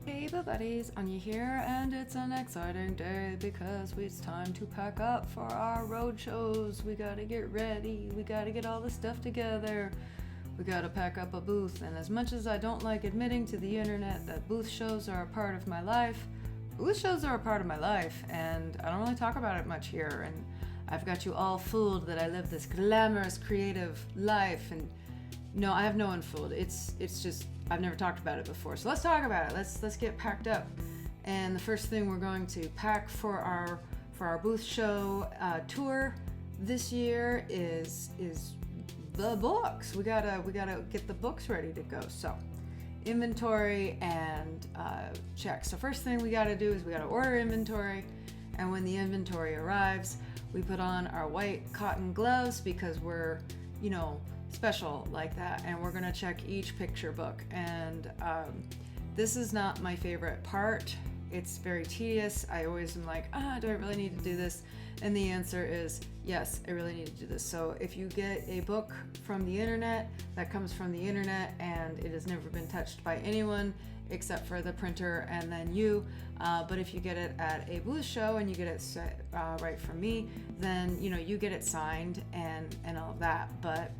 Hey buddies, Anya here, and it's an exciting day because it's time to pack up for our road shows. We gotta get ready, we gotta get all the stuff together, we gotta pack up a booth. And as much as I don't like admitting to the internet that booth shows are a part of my life, booth shows are a part of my life, and I don't really talk about it much here. And I've got you all fooled that I live this glamorous, creative life, and no, I have no one fooled. It's just I've never talked about it before. So let's talk about it. Let's get packed up. And the first thing we're going to pack for our booth show tour this year is the books. We gotta get the books ready to go. So inventory and check. So first thing we gotta do is we gotta order inventory, and when the inventory arrives, we put on our white cotton gloves because we're, special like that, and we're gonna check each picture book. And this is not my favorite part. It's very tedious. I always am like, do I really need to do this? And the answer is yes, I really need to do this. So if you get a book from the internet, that comes from the internet and it has never been touched by anyone except for the printer and then you, but if you get it at a booth show and you get it right from me, then you get it signed and all of that. But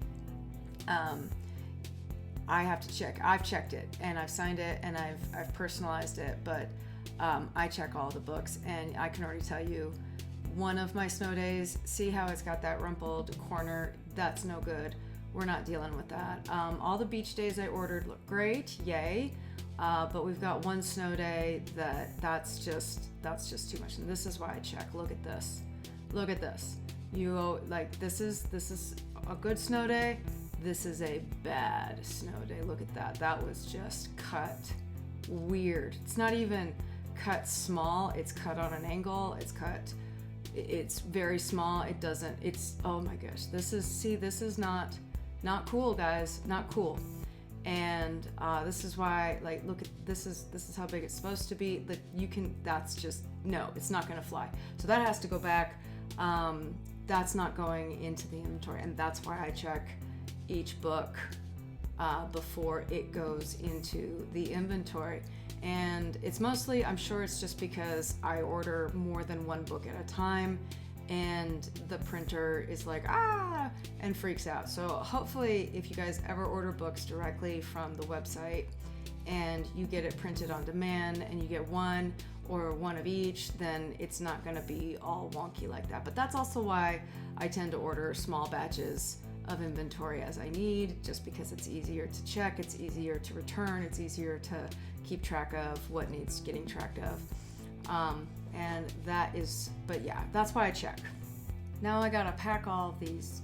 I have to check. I've checked it and I've signed it and I've personalized it, but I check all the books, and I can already tell you one of my snow days, see how it's got that rumpled corner? That's no good. We're not dealing with that. All the beach days I ordered look great, yay. But we've got one snow day that's just too much. And this is why I check. Look at this. Look at this. This is a good snow day. This is a bad snow day. Look at that. That was just cut weird. It's not even cut small. It's cut on an angle. It's very small. Oh my gosh. This is not cool, guys. Not cool. And this is why, look at this is how big it's supposed to be. It's not gonna fly. So that has to go back. That's not going into the inventory, and that's why I check each book before it goes into the inventory. And it's mostly, I'm sure it's just because I order more than one book at a time, and the printer is like, and freaks out. So hopefully if you guys ever order books directly from the website and you get it printed on demand and you get one or one of each, then it's not going to be all wonky like that. But that's also why I tend to order small batches of inventory as I need, just because it's easier to check, it's easier to return, it's easier to keep track of what needs getting tracked of. That's why I check. Now I gotta pack all of these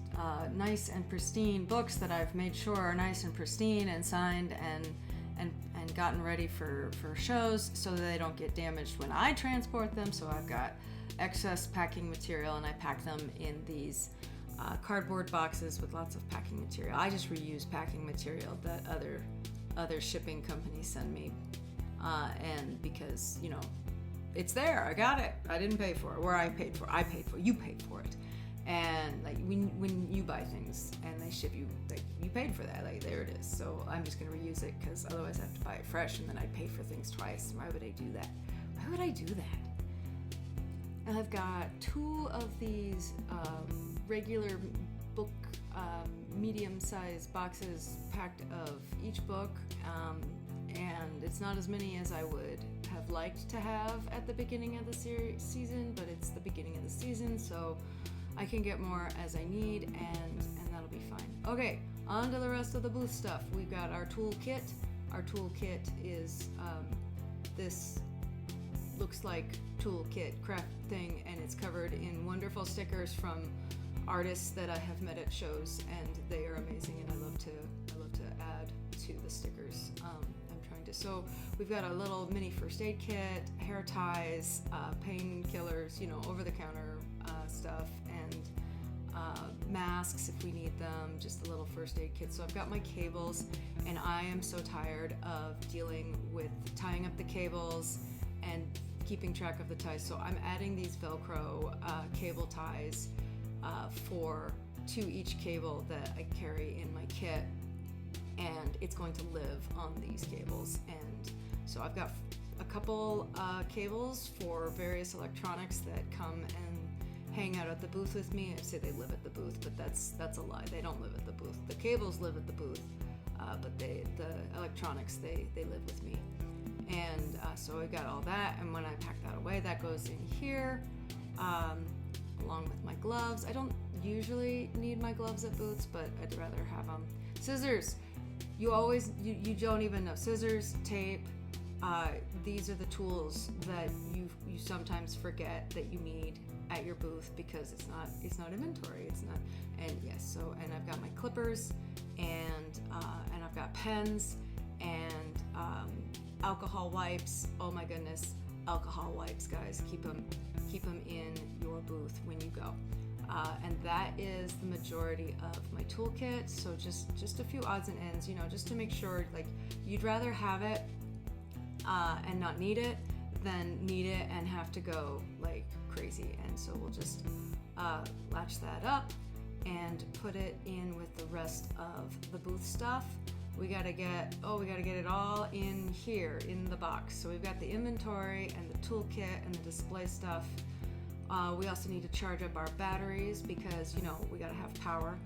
nice and pristine books that I've made sure are nice and pristine and signed and gotten ready for shows so that they don't get damaged when I transport them. So I've got excess packing material, and I pack them in these cardboard boxes with lots of packing material. I just reuse packing material that other shipping companies send me, and because it's there, I got it, I didn't pay for it, or I paid for it, you paid for it. And when you buy things and they ship you, you paid for that, there it is. So I'm just gonna reuse it, because otherwise I have to buy it fresh and then I pay for things twice. Why would I do that? And I've got two of these regular book medium-sized boxes packed of each book, and it's not as many as I would have liked to have at the beginning of the season, but it's the beginning of the season, so I can get more as I need, and that'll be fine. Okay, on to the rest of the booth stuff. We've got our toolkit. Our toolkit is this looks like toolkit craft thing, and it's covered in wonderful stickers from artists that I have met at shows, and they are amazing, and I love to add to the stickers. So we've got a little mini first aid kit, hair ties, painkillers, over-the-counter stuff, and masks if we need them, just a little first aid kit. So I've got my cables, and I am so tired of dealing with tying up the cables and keeping track of the ties. So I'm adding these Velcro cable ties to each cable that I carry in my kit, and it's going to live on these cables. And so I've got a couple cables for various electronics that come and hang out at the booth with me. I say they live at the booth, but that's a lie. They don't live at the booth. The cables live at the booth, but the electronics, they live with me. And so I got all that, and when I pack that away, that goes in here, along with my gloves. I don't usually need my gloves at booths, but I'd rather have them. Scissors. You don't even know. Scissors, tape. These are the tools that you sometimes forget that you need at your booth because it's not inventory. It's not. And yes, and I've got my clippers, and I've got pens, and alcohol wipes. Oh my goodness, alcohol wipes, guys. Keep them in your booth when you go. And that is the majority of my toolkit. So just a few odds and ends, just to make sure, like, you'd rather have it and not need it than need it and have to go like crazy. And so we'll just latch that up and put it in with the rest of the booth stuff. We gotta get it all in here in the box. So we've got the inventory and the toolkit and the display stuff. We also need to charge up our batteries because we gotta have power.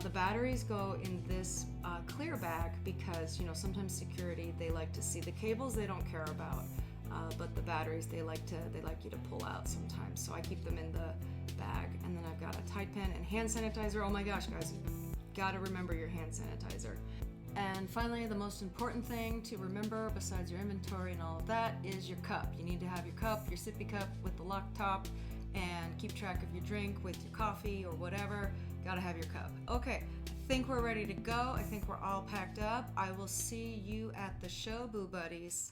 The batteries go in this clear bag because sometimes security, they like to see the cables, they don't care about, but the batteries they like you to pull out sometimes. So I keep them in the bag, and then I've got a Tide pen and hand sanitizer. Oh my gosh, guys, gotta remember your hand sanitizer. And finally, the most important thing to remember besides your inventory and all of that is your cup. You need to have your cup, your sippy cup with the lock top, and keep track of your drink with your coffee or whatever. Gotta have your cup. Okay, I think we're ready to go. I think we're all packed up. I will see you at the show, Boo Buddies.